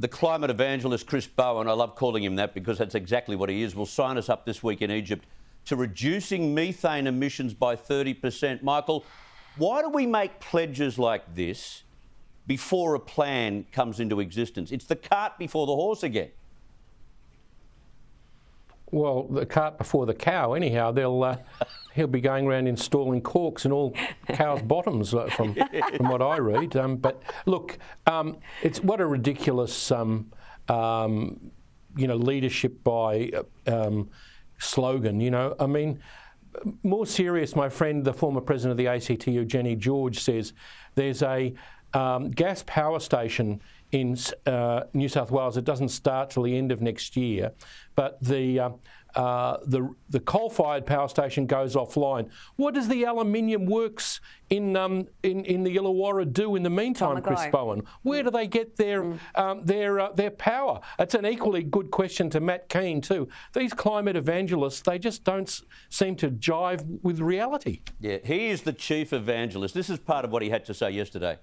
The climate evangelist Chris Bowen, I love calling him that because that's exactly what he is, will sign us up this week in Egypt to reducing methane emissions by 30%. Michael, why do we make pledges like this before a plan comes into existence? It's the cart before the horse again. Well, the cart before the cow. Anyhow, he'll be going around installing corks in all cows' bottoms, from what I read. But look, it's what a ridiculous, leadership by slogan. I mean, more serious. My friend, the former president of the ACTU, Jenny George, says there's a gas power station in New South Wales. It doesn't start till the end of next year, but the coal-fired power station goes offline. What does the aluminium works in the Illawarra do in the meantime, Chris Bowen? Where do they get their power? That's an equally good question to Matt Keane too. These climate evangelists, they just don't seem to jive with reality. Yeah, he is the chief evangelist. This is part of what he had to say yesterday.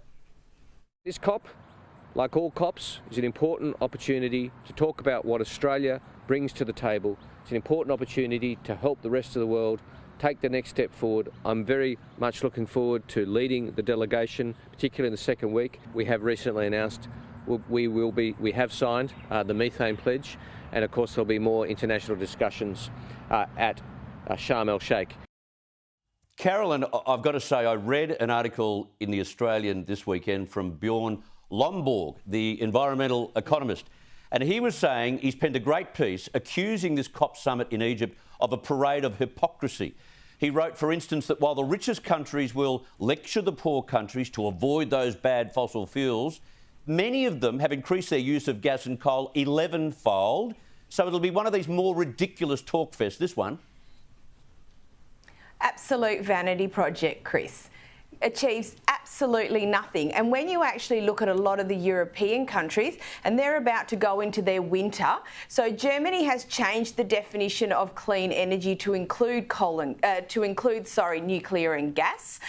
This COP, like all COPs, is an important opportunity to talk about what Australia brings to the table. It's an important opportunity to help the rest of the world take the next step forward. I'm very much looking forward to leading the delegation, particularly in the second week. We have recently announced we have signed the methane pledge, and of course there'll be more international discussions at Sharm el-Sheikh. Carolyn, I've got to say, I read an article in The Australian this weekend from Bjorn Lomborg, the environmental economist, and he was saying he's penned a great piece accusing this COP summit in Egypt of a parade of hypocrisy. He wrote, for instance, that while the richest countries will lecture the poor countries to avoid those bad fossil fuels, many of them have increased their use of gas and coal 11-fold. So it'll be one of these more ridiculous talk fests, this one. Absolute vanity project, Chris. Achieves absolutely nothing. And when you actually look at a lot of the European countries, and they're about to go into their winter, so Germany has changed the definition of clean energy to include nuclear and gas,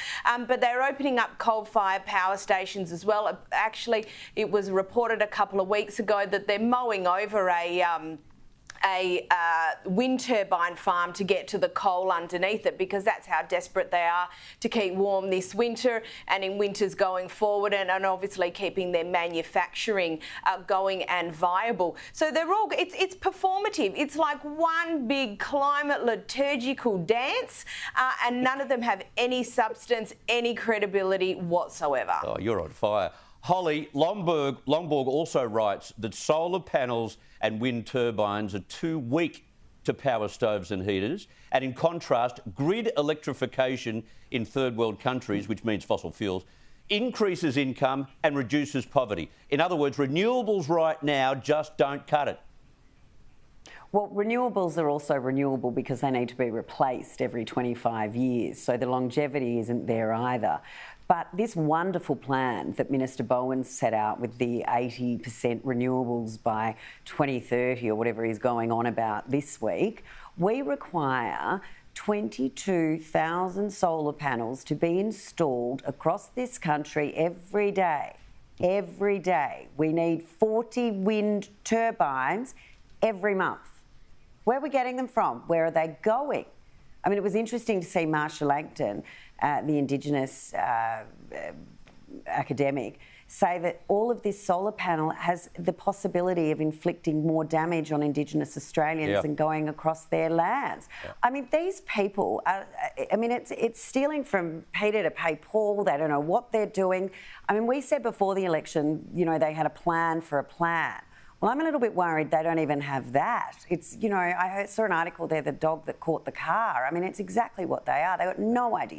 but they're opening up coal-fired power stations as well. Actually, it was reported a couple of weeks ago that they're mowing over a wind turbine farm to get to the coal underneath it, because that's how desperate they are to keep warm this winter and in winters going forward, and obviously keeping their manufacturing going and viable. So they're all, it's performative. It's like one big climate liturgical dance, and none of them have any substance, any credibility whatsoever. Oh, you're on fire. Holly, Longberg also writes that solar panels and wind turbines are too weak to power stoves and heaters. And in contrast, grid electrification in third world countries, which means fossil fuels, increases income and reduces poverty. In other words, renewables right now just don't cut it. Well, renewables are also renewable because they need to be replaced every 25 years, so the longevity isn't there either. But this wonderful plan that Minister Bowen set out with the 80% renewables by 2030 or whatever he's going on about this week, we require 22,000 solar panels to be installed across this country every day. Every day. We need 40 wind turbines every month. Where are we getting them from? Where are they going? I mean, it was interesting to see Marsha Langton, the Indigenous academic, say that all of this solar panel has the possibility of inflicting more damage on Indigenous Australians and going across their lands. I mean, these people, it's stealing from Peter to pay Paul. They don't know what they're doing. I mean, we said before the election, they had a plan for a plan. Well, I'm a little bit worried they don't even have that. It's, I saw an article there, the dog that caught the car. I mean, it's exactly what they are. They've got no idea.